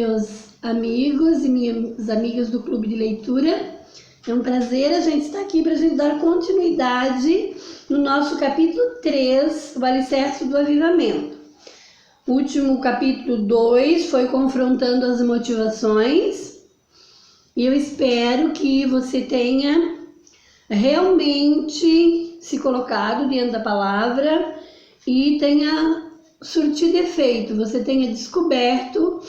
meus amigos e minhas amigas do Clube de Leitura. É um prazer a gente estar aqui para a gente dar continuidade no nosso capítulo 3, o Alicerce do Avivamento. O último capítulo 2 foi confrontando as motivações e eu espero que você tenha realmente se colocado diante da palavra e tenha surtido efeito, você tenha descoberto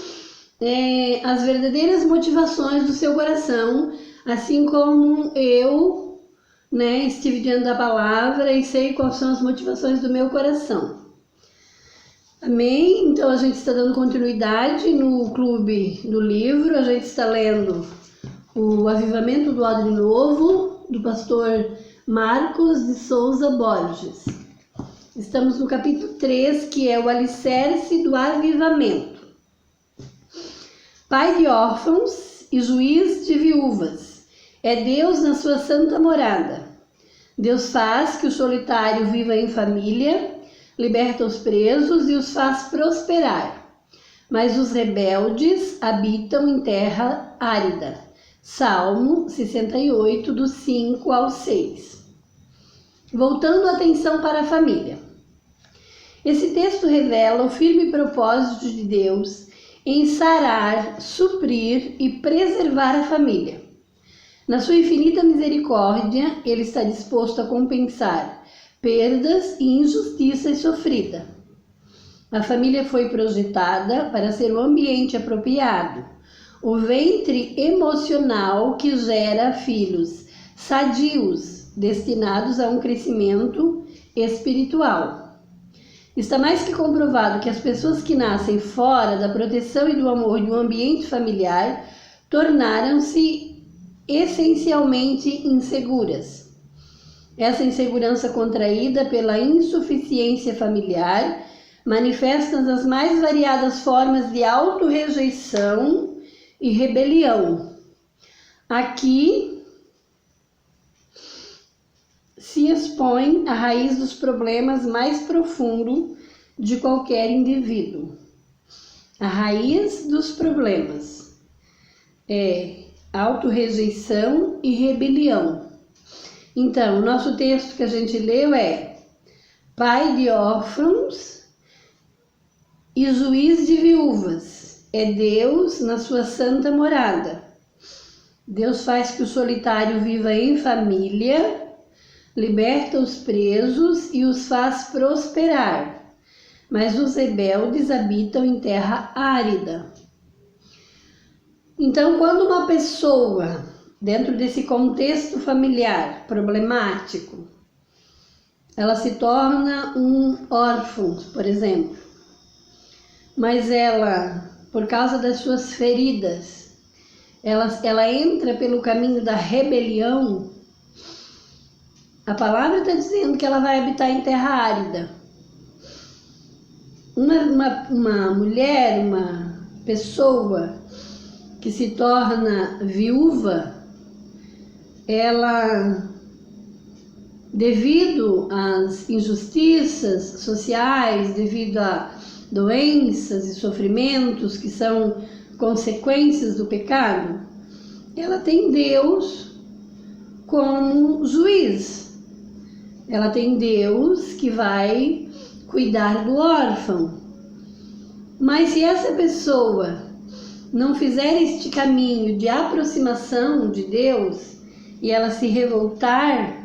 as verdadeiras motivações do seu coração, assim como eu estive diante da palavra e sei quais são as motivações do meu coração. Amém? Então a gente está dando continuidade no Clube do Livro, a gente está lendo o Avivamento do Odre Novo, do pastor Marcos de Souza Borges. Estamos no capítulo 3, que é o Alicerce do Avivamento. Pai de órfãos e juiz de viúvas, é Deus na sua santa morada. Deus faz que o solitário viva em família, liberta os presos e os faz prosperar. Mas os rebeldes habitam em terra árida. Salmo 68, do 5 ao 6. Voltando a atenção para a família. Esse texto revela o firme propósito de Deus em sarar, suprir e preservar a família. Na sua infinita misericórdia, Ele está disposto a compensar perdas e injustiças sofridas. A família foi projetada para ser o ambiente apropriado, o ventre emocional que gera filhos sadios, destinados a um crescimento espiritual. Está mais que comprovado que as pessoas que nascem fora da proteção e do amor de um ambiente familiar tornaram-se essencialmente inseguras. Essa insegurança contraída pela insuficiência familiar manifesta as mais variadas formas de autorrejeição e rebelião. Aqui se expõe a raiz dos problemas mais profundos de qualquer indivíduo. A raiz dos problemas é autorrejeição e rebelião. Então, o nosso texto que a gente leu é: pai de órfãos e juiz de viúvas, é Deus na sua santa morada. Deus faz que o solitário viva em família, liberta os presos e os faz prosperar, mas os rebeldes habitam em terra árida. Então, quando uma pessoa, dentro desse contexto familiar problemático, ela se torna um órfão, por exemplo, mas ela, por causa das suas feridas, ela entra pelo caminho da rebelião. A palavra está dizendo que ela vai habitar em terra árida. Uma mulher, uma pessoa que se torna viúva, ela, devido às injustiças sociais, devido a doenças e sofrimentos que são consequências do pecado, ela tem Deus como juiz. Ela tem Deus que vai cuidar do órfão. Mas se essa pessoa não fizer este caminho de aproximação de Deus e ela se revoltar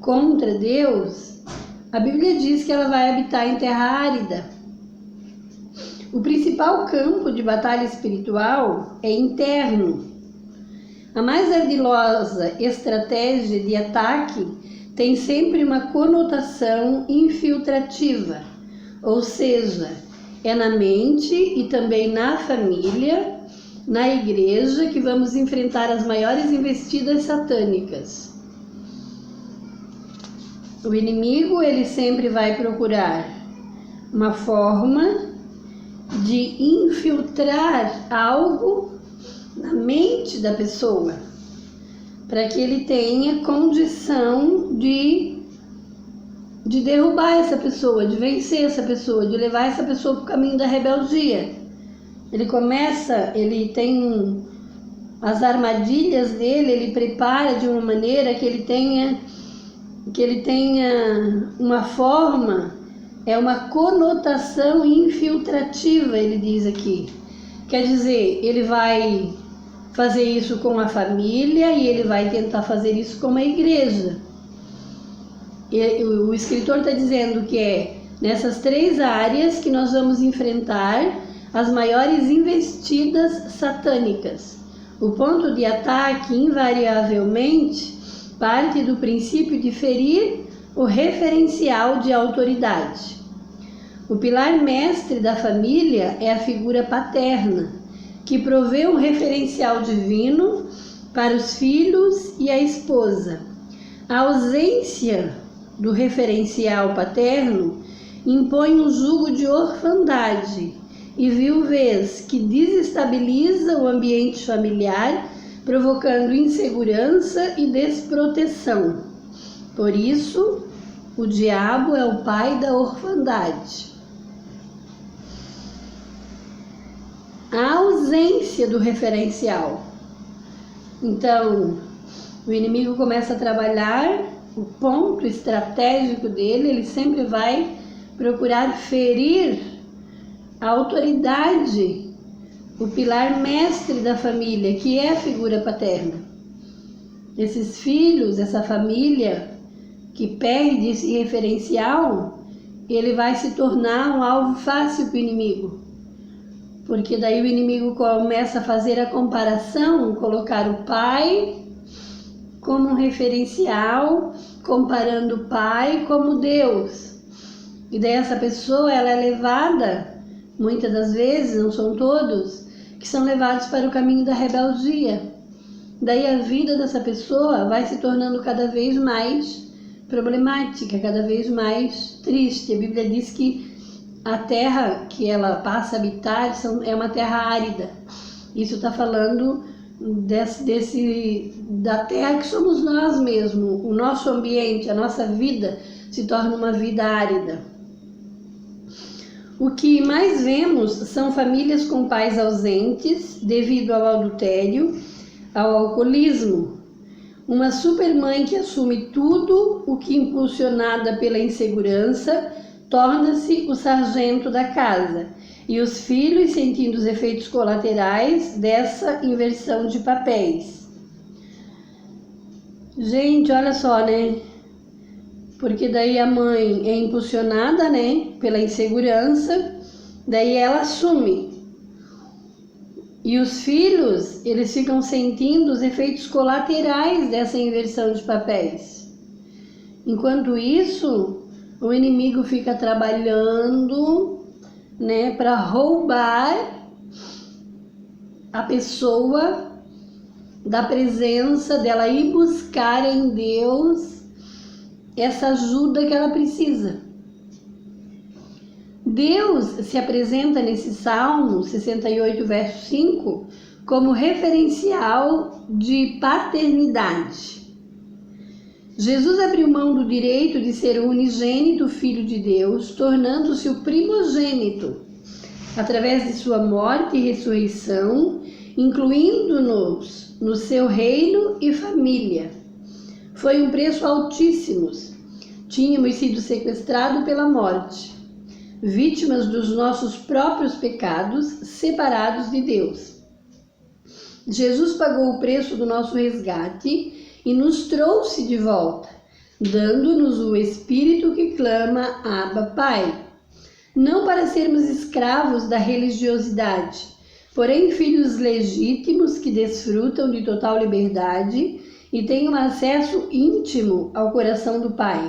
contra Deus, a Bíblia diz que ela vai habitar em terra árida. O principal campo de batalha espiritual é interno. A mais ardilosa estratégia de ataque tem sempre uma conotação infiltrativa, ou seja, é na mente e também na família, na igreja, que vamos enfrentar as maiores investidas satânicas. O inimigo, ele sempre vai procurar uma forma de infiltrar algo na mente da pessoa, para que ele tenha condição de derrubar essa pessoa, de vencer essa pessoa, de levar essa pessoa para o caminho da rebeldia. ele tem as armadilhas dele, ele prepara de uma maneira que ele tenha uma forma, uma conotação infiltrativa, ele diz aqui. Quer dizer, ele vai fazer isso com a família e ele vai tentar fazer isso com a igreja. O escritor está dizendo que é nessas 3 áreas que nós vamos enfrentar as maiores investidas satânicas. O ponto de ataque, invariavelmente, parte do princípio de ferir o referencial de autoridade. O pilar mestre da família é a figura paterna, que provê um referencial divino para os filhos e a esposa. A ausência do referencial paterno impõe um jugo de orfandade e viuvez que desestabiliza o ambiente familiar, provocando insegurança e desproteção. Por isso, o diabo é o pai da orfandade. A ausência do referencial. Então, o inimigo começa a trabalhar o ponto estratégico dele, ele sempre vai procurar ferir a autoridade, o pilar mestre da família, que é a figura paterna. Esses filhos, essa família que perde esse referencial, ele vai se tornar um alvo fácil para o inimigo. Porque daí o inimigo começa a fazer a comparação, colocar o pai como um referencial, comparando o pai como Deus. E daí essa pessoa, ela é levada, muitas das vezes, não são todos, que são levados para o caminho da rebeldia. Daí a vida dessa pessoa vai se tornando cada vez mais problemática, cada vez mais triste. A Bíblia diz que a terra que ela passa a habitar é uma terra árida. Isso está falando da terra que somos nós mesmos. O nosso ambiente, a nossa vida se torna uma vida árida. O que mais vemos são famílias com pais ausentes devido ao adultério, ao alcoolismo. Uma supermãe que assume tudo o que, impulsionada pela insegurança, torna-se o sargento da casa, e os filhos sentindo os efeitos colaterais dessa inversão de papéis. Gente, olha só, né? Porque daí a mãe é impulsionada, né, pela insegurança, daí ela assume. E os filhos, eles ficam sentindo os efeitos colaterais dessa inversão de papéis. Enquanto isso, o inimigo fica trabalhando, né, para roubar a pessoa da presença dela, ir buscar em Deus essa ajuda que ela precisa. Deus se apresenta nesse Salmo 68, verso 5, como referencial de paternidade. Jesus abriu mão do direito de ser o unigênito Filho de Deus, tornando-se o primogênito, através de sua morte e ressurreição, incluindo-nos no seu reino e família. Foi um preço altíssimo. Tínhamos sido sequestrados pela morte, vítimas dos nossos próprios pecados, separados de Deus. Jesus pagou o preço do nosso resgate e nos trouxe de volta, dando-nos o Espírito que clama, Abba, Pai. Não para sermos escravos da religiosidade, porém filhos legítimos que desfrutam de total liberdade e têm um acesso íntimo ao coração do Pai.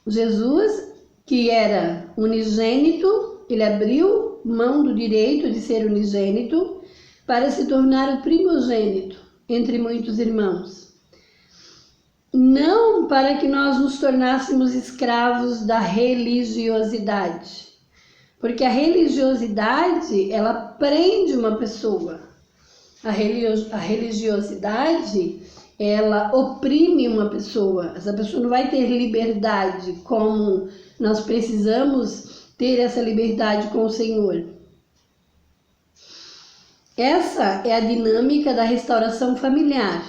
Jesus, que era unigênito, ele abriu mão do direito de ser unigênito para se tornar o primogênito entre muitos irmãos. Não para que nós nos tornássemos escravos da religiosidade, porque a religiosidade, ela prende uma pessoa. A religiosidade, ela oprime uma pessoa. Essa pessoa não vai ter liberdade como nós precisamos ter essa liberdade com o Senhor. Essa é a dinâmica da restauração familiar.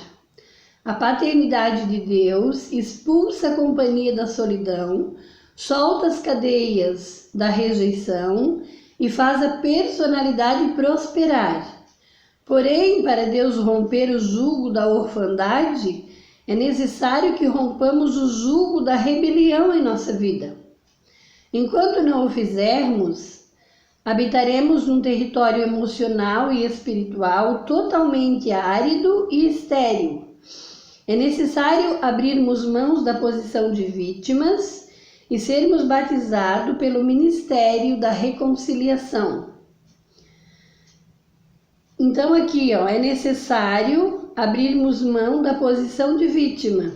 A paternidade de Deus expulsa a companhia da solidão, solta as cadeias da rejeição e faz a personalidade prosperar. Porém, para Deus romper o jugo da orfandade, é necessário que rompamos o jugo da rebelião em nossa vida. Enquanto não o fizermos, habitaremos num território emocional e espiritual totalmente árido e estéril. É necessário abrirmos mãos da posição de vítimas e sermos batizados pelo ministério da reconciliação. Então aqui, é necessário abrirmos mão da posição de vítima,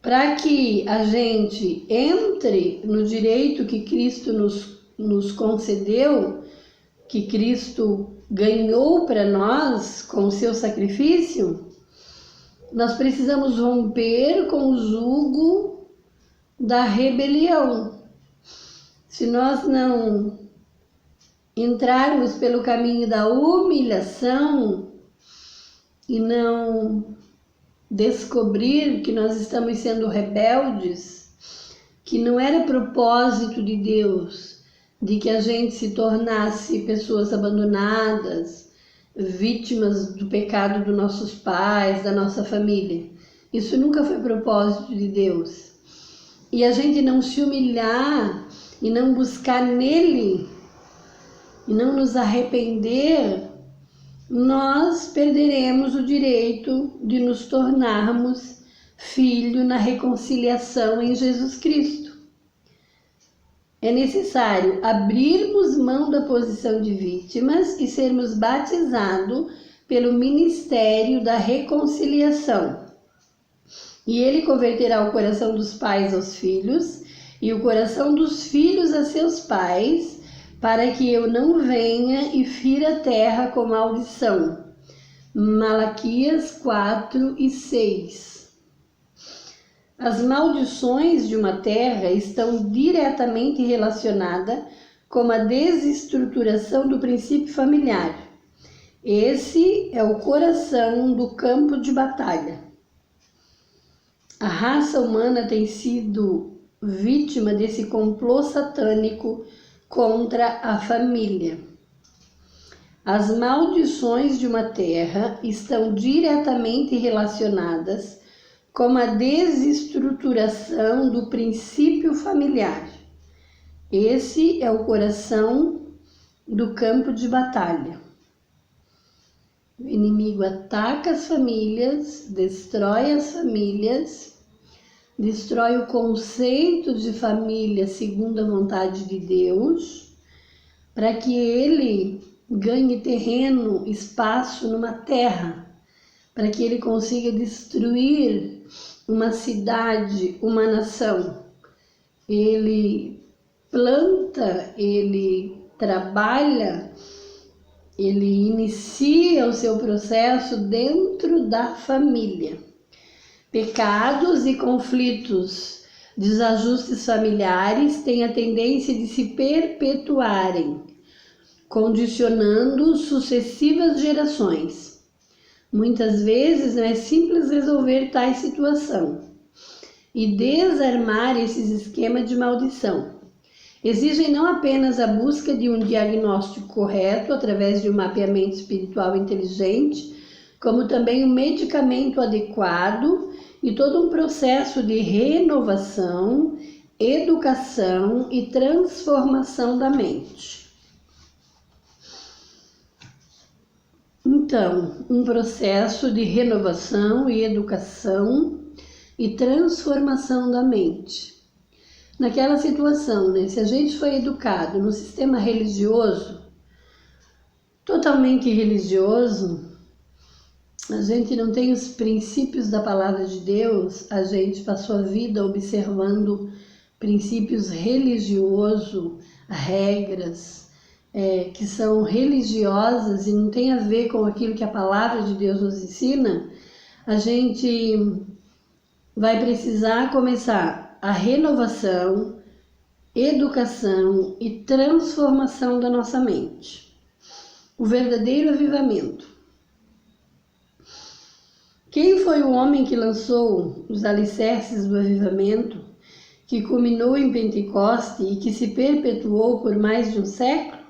para que a gente entre no direito que Cristo nos concedeu, que Cristo ganhou para nós com o seu sacrifício. Nós precisamos romper com o jugo da rebelião. Se nós não entrarmos pelo caminho da humilhação e não descobrir que nós estamos sendo rebeldes, que não era propósito de Deus de que a gente se tornasse pessoas abandonadas, vítimas do pecado dos nossos pais, da nossa família. Isso nunca foi propósito de Deus. E a gente não se humilhar e não buscar nele e não nos arrepender, nós perderemos o direito de nos tornarmos filho na reconciliação em Jesus Cristo. É necessário abrirmos mão da posição de vítimas e sermos batizados pelo ministério da reconciliação. E ele converterá o coração dos pais aos filhos e o coração dos filhos a seus pais, para que eu não venha e fira a terra com maldição. Malaquias 4 e 6. As maldições de uma terra estão diretamente relacionadas com a desestruturação do princípio familiar. Esse é o coração do campo de batalha. A raça humana tem sido vítima desse complô satânico contra a família. As maldições de uma terra estão diretamente relacionadas com a desestruturação do princípio familiar. Esse é o coração do campo de batalha. O inimigo ataca as famílias, destrói as famílias, destrói o conceito de família segundo a vontade de Deus, para que ele ganhe terreno, espaço numa terra, para que ele consiga destruir uma cidade, uma nação. Ele planta, ele trabalha, ele inicia o seu processo dentro da família. Pecados e conflitos, desajustes familiares têm a tendência de se perpetuarem, condicionando sucessivas gerações. Muitas vezes não é simples resolver tais situação e desarmar esses esquemas de maldição. Exigem não apenas a busca de um diagnóstico correto através de um mapeamento espiritual inteligente, como também um medicamento adequado e todo um processo de renovação, educação e transformação da mente. Então, um processo de renovação e educação e transformação da mente. Naquela situação, se a gente foi educado no sistema religioso, totalmente religioso, a gente não tem os princípios da palavra de Deus, a gente passou a vida observando princípios religiosos, regras, que são religiosas e não tem a ver com aquilo que a palavra de Deus nos ensina, a gente vai precisar começar a renovação, educação e transformação da nossa mente. o verdadeiro avivamento. Quem foi o homem que lançou os alicerces do avivamento, que culminou em Pentecoste e que se perpetuou por mais de um século?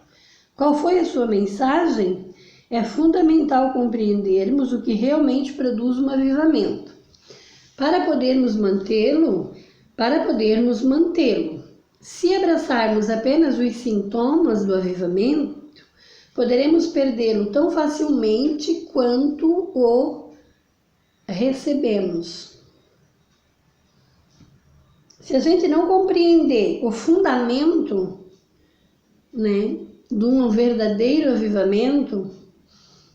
Qual foi a sua mensagem? É fundamental compreendermos o que realmente produz um avivamento, para podermos mantê-lo. Se abraçarmos apenas os sintomas do avivamento, poderemos perdê-lo tão facilmente quanto o recebemos. Se a gente não compreender o fundamento, de um verdadeiro avivamento,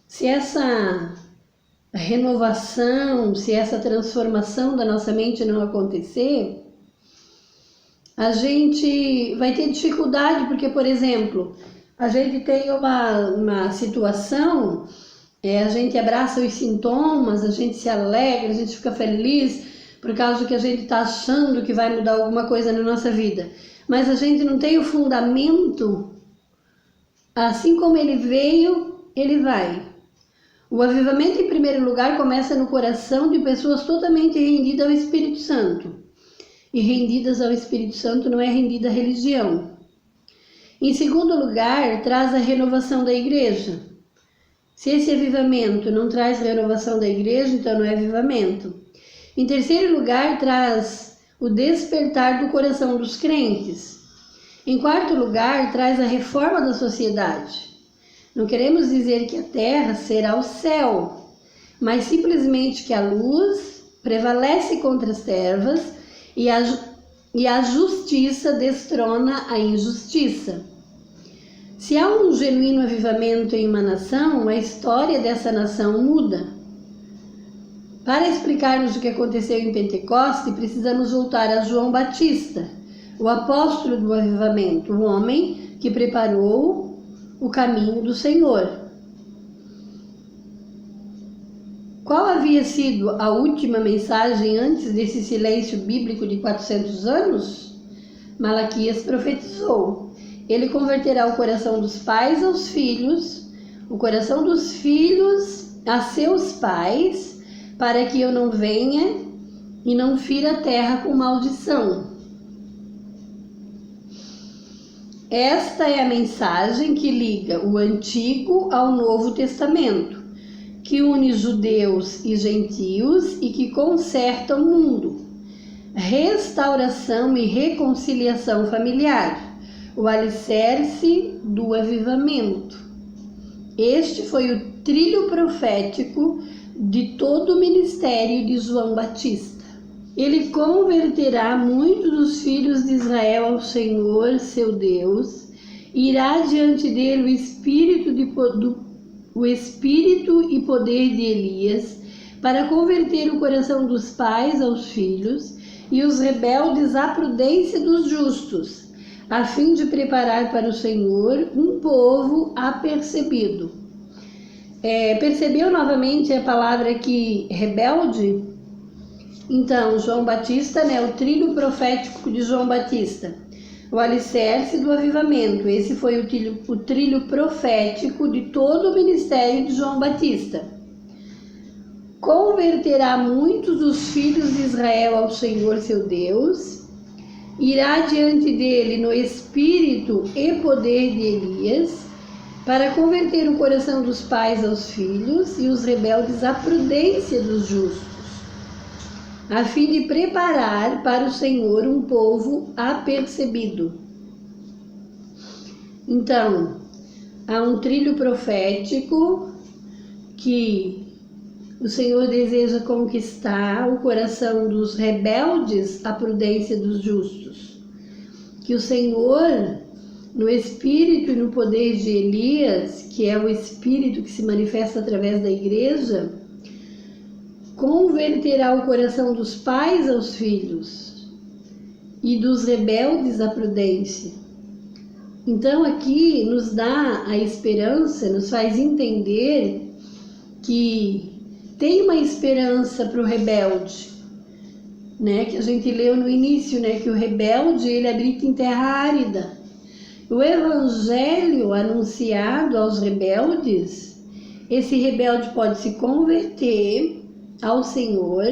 se essa renovação, se essa transformação da nossa mente não acontecer, a gente vai ter dificuldade, porque, por exemplo, a gente tem uma situação, a gente abraça os sintomas, a gente se alegra, a gente fica feliz por causa que a gente está achando que vai mudar alguma coisa na nossa vida, mas a gente não tem o fundamento. Assim como ele veio, ele vai. O avivamento, em primeiro lugar, começa no coração de pessoas totalmente rendidas ao Espírito Santo. E rendidas ao Espírito Santo não é rendida à religião. Em segundo lugar, traz a renovação da igreja. Se esse avivamento não traz renovação da igreja, então não é avivamento. Em terceiro lugar, traz o despertar do coração dos crentes. Em quarto lugar, traz a reforma da sociedade. Não queremos dizer que a terra será o céu, mas simplesmente que a luz prevalece contra as trevas e a justiça destrona a injustiça. Se há um genuíno avivamento em uma nação, a história dessa nação muda. Para explicarmos o que aconteceu em Pentecoste, precisamos voltar a João Batista, o apóstolo do avivamento, o homem que preparou o caminho do Senhor. Qual havia sido a última mensagem antes desse silêncio bíblico de 400 anos? Malaquias profetizou: ele converterá o coração dos pais aos filhos, o coração dos filhos a seus pais, para que eu não venha e não fira a terra com maldição. Esta é a mensagem que liga o Antigo ao Novo Testamento, que une judeus e gentios e que conserta o mundo. Restauração e reconciliação familiar, o alicerce do avivamento. Este foi o trilho profético de todo o ministério de João Batista. Ele converterá muitos dos filhos de Israel ao Senhor, seu Deus. Irá diante dele o espírito e poder de Elias, para converter o coração dos pais aos filhos e os rebeldes à prudência dos justos, a fim de preparar para o Senhor um povo apercebido. Percebeu novamente a palavra aqui, rebelde? Então, João Batista, o trilho profético de João Batista, o alicerce do avivamento. Esse foi o trilho profético de todo o ministério de João Batista. Converterá muitos dos filhos de Israel ao Senhor seu Deus, irá diante dele no espírito e poder de Elias, para converter o coração dos pais aos filhos e os rebeldes à prudência dos justos, a fim de preparar para o Senhor um povo apercebido. Então, há um trilho profético que o Senhor deseja conquistar o coração dos rebeldes à prudência dos justos. Que o Senhor, no espírito e no poder de Elias, que é o espírito que se manifesta através da igreja, converterá o coração dos pais aos filhos e dos rebeldes à prudência. Então aqui nos dá a esperança, nos faz entender que tem uma esperança para o rebelde, que a gente leu no início, que o rebelde ele habita em terra árida, o evangelho anunciado aos rebeldes, esse rebelde pode se converter ao Senhor,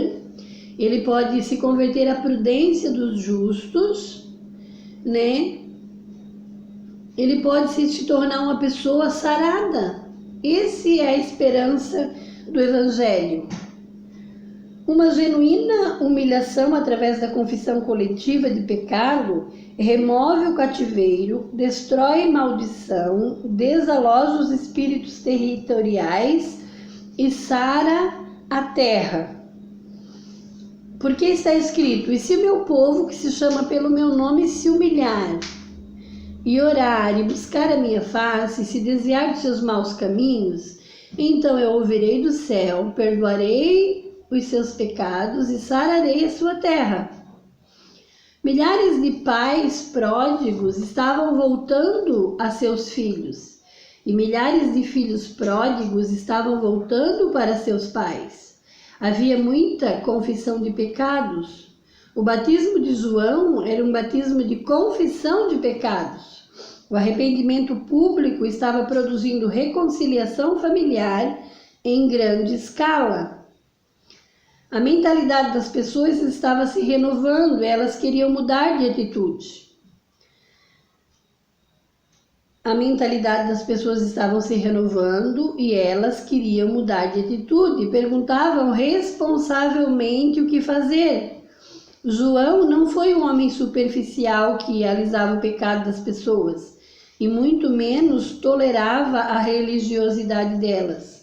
ele pode se converter à prudência dos justos, né? Ele pode se tornar uma pessoa sarada. Essa é a esperança do Evangelho. Uma genuína humilhação através da confissão coletiva de pecado remove o cativeiro, destrói maldição, desaloja os espíritos territoriais e sara a terra. Porque está escrito: e se o meu povo, que se chama pelo meu nome, se humilhar e orar e buscar a minha face, e se desviar de seus maus caminhos, então eu ouvirei do céu, perdoarei os seus pecados e sararei a sua terra. Milhares de pais pródigos estavam voltando a seus filhos, e milhares de filhos pródigos estavam voltando para seus pais. Havia muita confissão de pecados. O batismo de João era um batismo de confissão de pecados. O arrependimento público estava produzindo reconciliação familiar em grande escala. A mentalidade das pessoas estava se renovando, elas queriam mudar de atitude. A mentalidade das pessoas estava se renovando e elas queriam mudar de atitude, perguntavam responsavelmente o que fazer. João não foi um homem superficial que alisava o pecado das pessoas, e muito menos tolerava a religiosidade delas.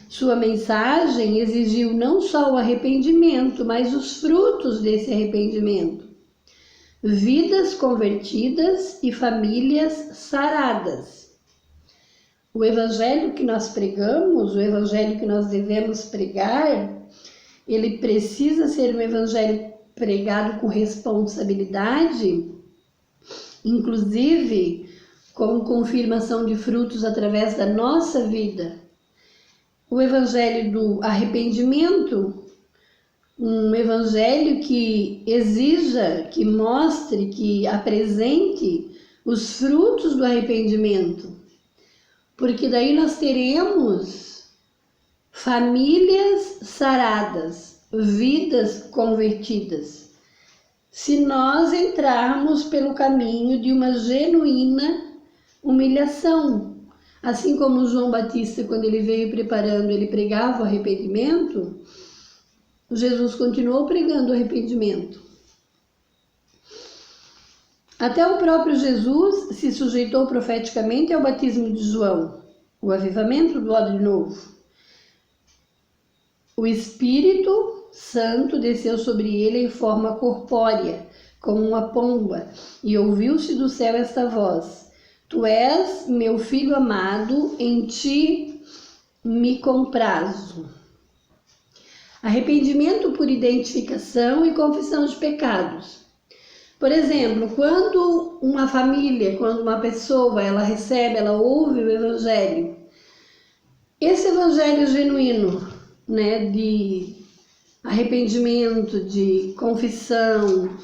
Sua mensagem exigiu não só o arrependimento, mas os frutos desse arrependimento. Vidas convertidas e famílias saradas. O evangelho que nós pregamos, o evangelho que nós devemos pregar, ele precisa ser um evangelho pregado com responsabilidade, inclusive com confirmação de frutos através da nossa vida. O evangelho do arrependimento, um evangelho que exija, que mostre, que apresente os frutos do arrependimento, porque daí nós teremos famílias saradas, vidas convertidas, se nós entrarmos pelo caminho de uma genuína humilhação. Assim como João Batista, quando ele veio preparando, ele pregava o arrependimento, Jesus continuou pregando o arrependimento. Até o próprio Jesus se sujeitou profeticamente ao batismo de João, o avivamento do odre novo. O Espírito Santo desceu sobre ele em forma corpórea, como uma pomba, e ouviu-se do céu esta voz: Tu és meu filho amado, em ti me comprazo. Arrependimento por identificação e confissão de pecados. Por exemplo, quando uma família, quando uma pessoa, ela recebe, ela ouve o evangelho, esse evangelho genuíno, né, de arrependimento, de confissão,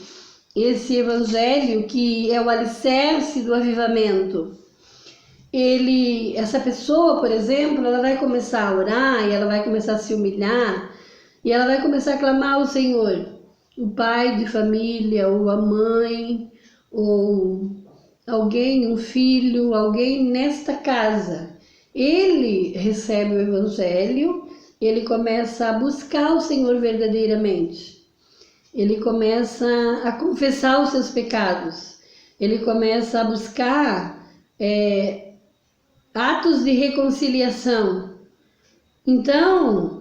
esse evangelho que é o alicerce do avivamento, essa pessoa, por exemplo, ela vai começar a orar e ela vai começar a se humilhar e ela vai começar a clamar ao Senhor, o pai de família, ou a mãe, ou alguém, um filho, alguém nesta casa. Ele recebe o evangelho, ele começa a buscar o Senhor verdadeiramente. Ele começa a confessar os seus pecados. Ele começa a buscar atos de reconciliação. Então,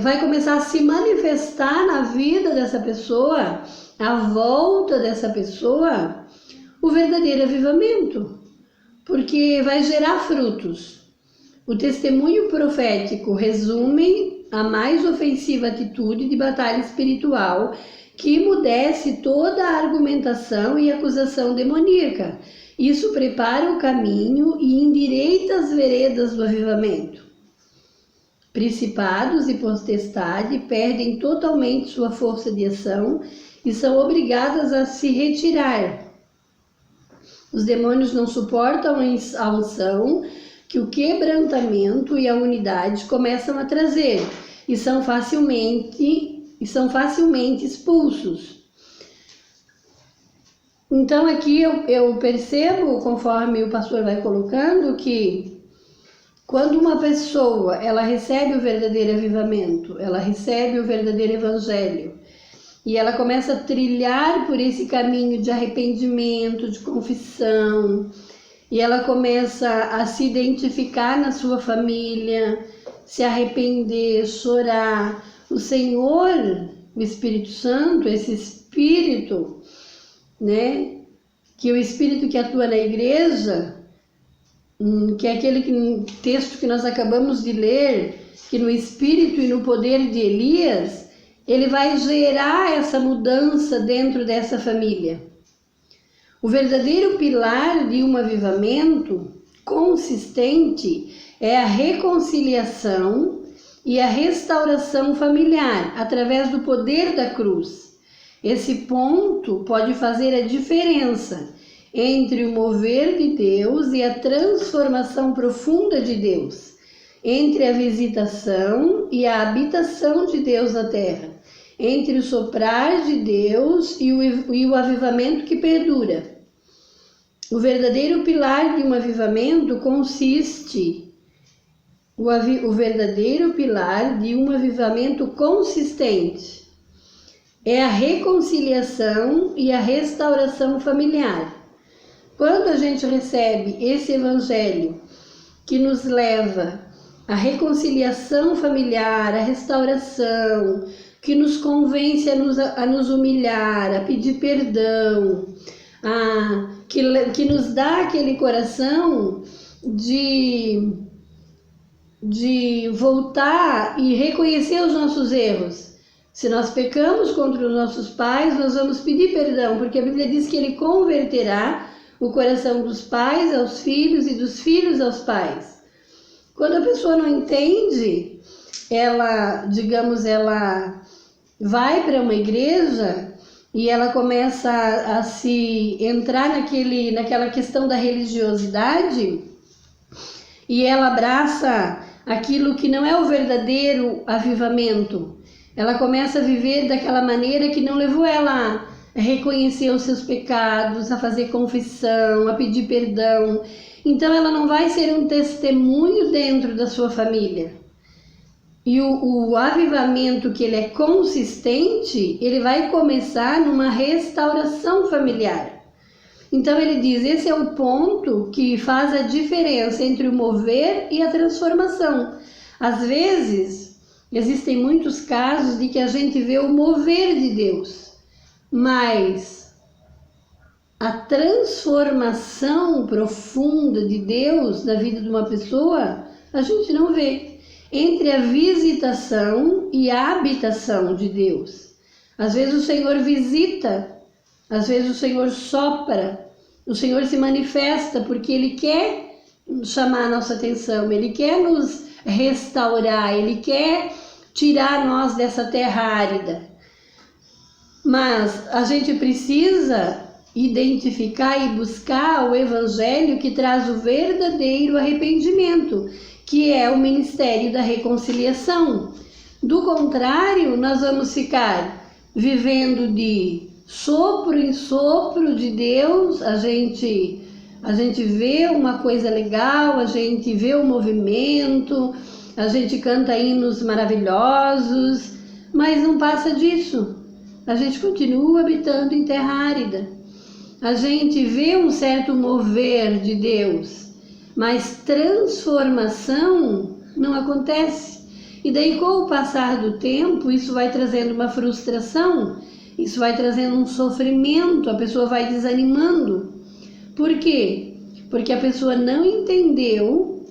vai começar a se manifestar na vida dessa pessoa, à volta dessa pessoa, o verdadeiro avivamento, porque vai gerar frutos. O testemunho profético resume a mais ofensiva atitude de batalha espiritual que emudece toda a argumentação e acusação demoníaca. Isso prepara o caminho e endireita as veredas do avivamento. Principados e potestade perdem totalmente sua força de ação e são obrigadas a se retirar. Os demônios não suportam a unção que o quebrantamento e a unidade começam a trazer e são facilmente expulsos. Então aqui eu percebo, conforme o pastor vai colocando, que quando uma pessoa ela recebe o verdadeiro avivamento, ela recebe o verdadeiro evangelho, e ela começa a trilhar por esse caminho de arrependimento, de confissão, e ela começa a se identificar na sua família, se arrepender, chorar. O Senhor, o Espírito Santo, esse Espírito, né, que é o Espírito que atua na igreja, que é aquele texto que nós acabamos de ler, que no Espírito e no poder de Elias, ele vai gerar essa mudança dentro dessa família. O verdadeiro pilar de um avivamento consistente é a reconciliação e a restauração familiar através do poder da cruz. Esse ponto pode fazer a diferença entre o mover de Deus e a transformação profunda de Deus, entre a visitação e a habitação de Deus na terra, entre o soprar de Deus e o avivamento que perdura. O verdadeiro pilar de um avivamento consiste, o verdadeiro pilar de um avivamento consistente é a reconciliação e a restauração familiar. Quando a gente recebe esse evangelho que nos leva à reconciliação familiar, à restauração, que nos convence a nos humilhar, a pedir perdão, que nos dá aquele coração de voltar e reconhecer os nossos erros. Se nós pecamos contra os nossos pais, nós vamos pedir perdão, porque a Bíblia diz que Ele converterá o coração dos pais aos filhos e dos filhos aos pais. Quando a pessoa não entende, ela vai para uma igreja e ela começa a se entrar naquela questão da religiosidade e ela abraça aquilo que não é o verdadeiro avivamento. Ela começa a viver daquela maneira que não levou ela a reconhecer os seus pecados, a fazer confissão, a pedir perdão. Então ela não vai ser um testemunho dentro da sua família. E o avivamento, que ele é consistente, ele vai começar numa restauração familiar. Então ele diz, esse é o ponto que faz a diferença entre o mover e a transformação. Às vezes, existem muitos casos de que a gente vê o mover de Deus, mas a transformação profunda de Deus na vida de uma pessoa, a gente não vê. Entre a visitação e a habitação de Deus. Às vezes o Senhor visita, às vezes o Senhor sopra, o Senhor se manifesta porque Ele quer chamar a nossa atenção, Ele quer nos restaurar, Ele quer tirar nós dessa terra árida. Mas a gente precisa identificar e buscar o Evangelho que traz o verdadeiro arrependimento, que é o ministério da reconciliação. Do contrário, nós vamos ficar vivendo de sopro em sopro de Deus. A gente vê uma coisa legal, a gente vê o movimento, a gente canta hinos maravilhosos, mas não passa disso. A gente continua habitando em terra árida. A gente vê um certo mover de Deus, mas transformação não acontece. E daí, com o passar do tempo, isso vai trazendo uma frustração, isso vai trazendo um sofrimento, a pessoa vai desanimando. Por quê? Porque a pessoa não entendeu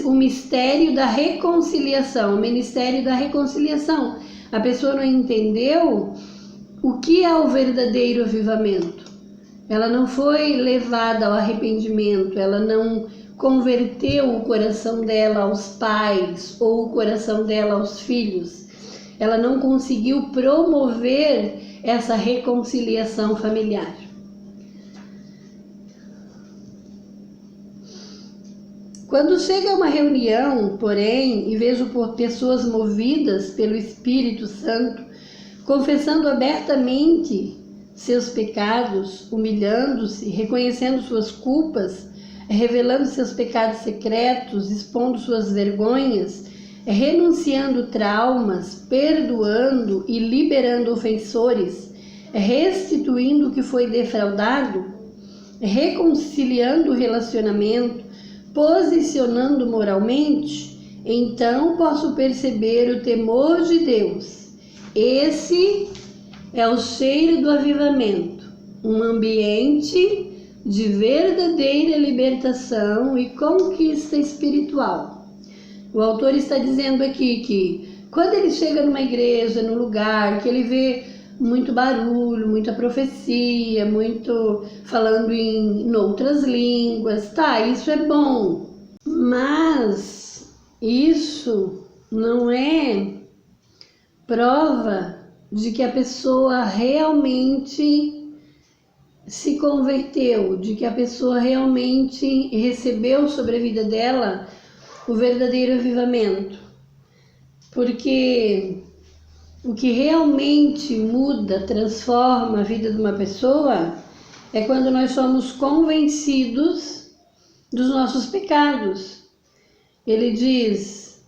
o mistério da reconciliação, o ministério da reconciliação. A pessoa não entendeu o que é o verdadeiro avivamento. Ela não foi levada ao arrependimento, ela não converteu o coração dela aos pais ou o coração dela aos filhos. Ela não conseguiu promover essa reconciliação familiar. Quando chega a uma reunião, porém, e vejo por pessoas movidas pelo Espírito Santo, confessando abertamente seus pecados, humilhando-se, reconhecendo suas culpas, revelando seus pecados secretos, expondo suas vergonhas, renunciando traumas, perdoando e liberando ofensores, restituindo o que foi defraudado, reconciliando o relacionamento, posicionando moralmente, então posso perceber o temor de Deus. Esse é o cheiro do avivamento, um ambiente de verdadeira libertação e conquista espiritual. O autor está dizendo aqui que quando ele chega numa igreja, num lugar que ele vê muito barulho, muita profecia, muito falando em outras línguas, tá, isso é bom, mas isso não é prova de que a pessoa realmente se converteu, de que a pessoa realmente recebeu sobre a vida dela o verdadeiro avivamento. Porque o que realmente muda, transforma a vida de uma pessoa é quando nós somos convencidos dos nossos pecados. Ele diz,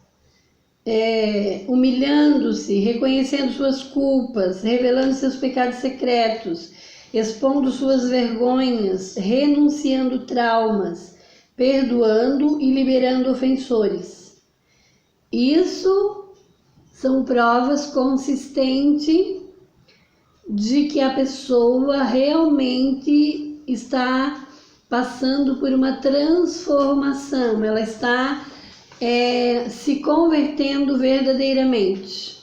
humilhando-se, reconhecendo suas culpas, revelando seus pecados secretos, expondo suas vergonhas, renunciando traumas, perdoando e liberando ofensores. Isso são provas consistentes de que a pessoa realmente está passando por uma transformação, ela está se convertendo verdadeiramente.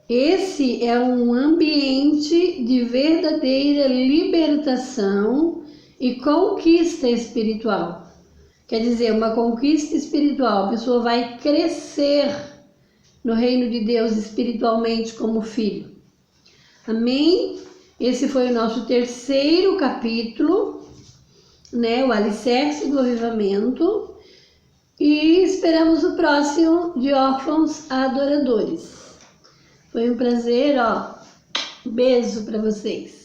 Esse é um ambiente de verdadeira libertação e conquista espiritual. Quer dizer, uma conquista espiritual, a pessoa vai crescer no reino de Deus espiritualmente como filho. Amém? Esse foi o nosso terceiro capítulo, o alicerce do avivamento. E esperamos o próximo de Órfãos Adoradores. Foi um prazer, beijo para vocês.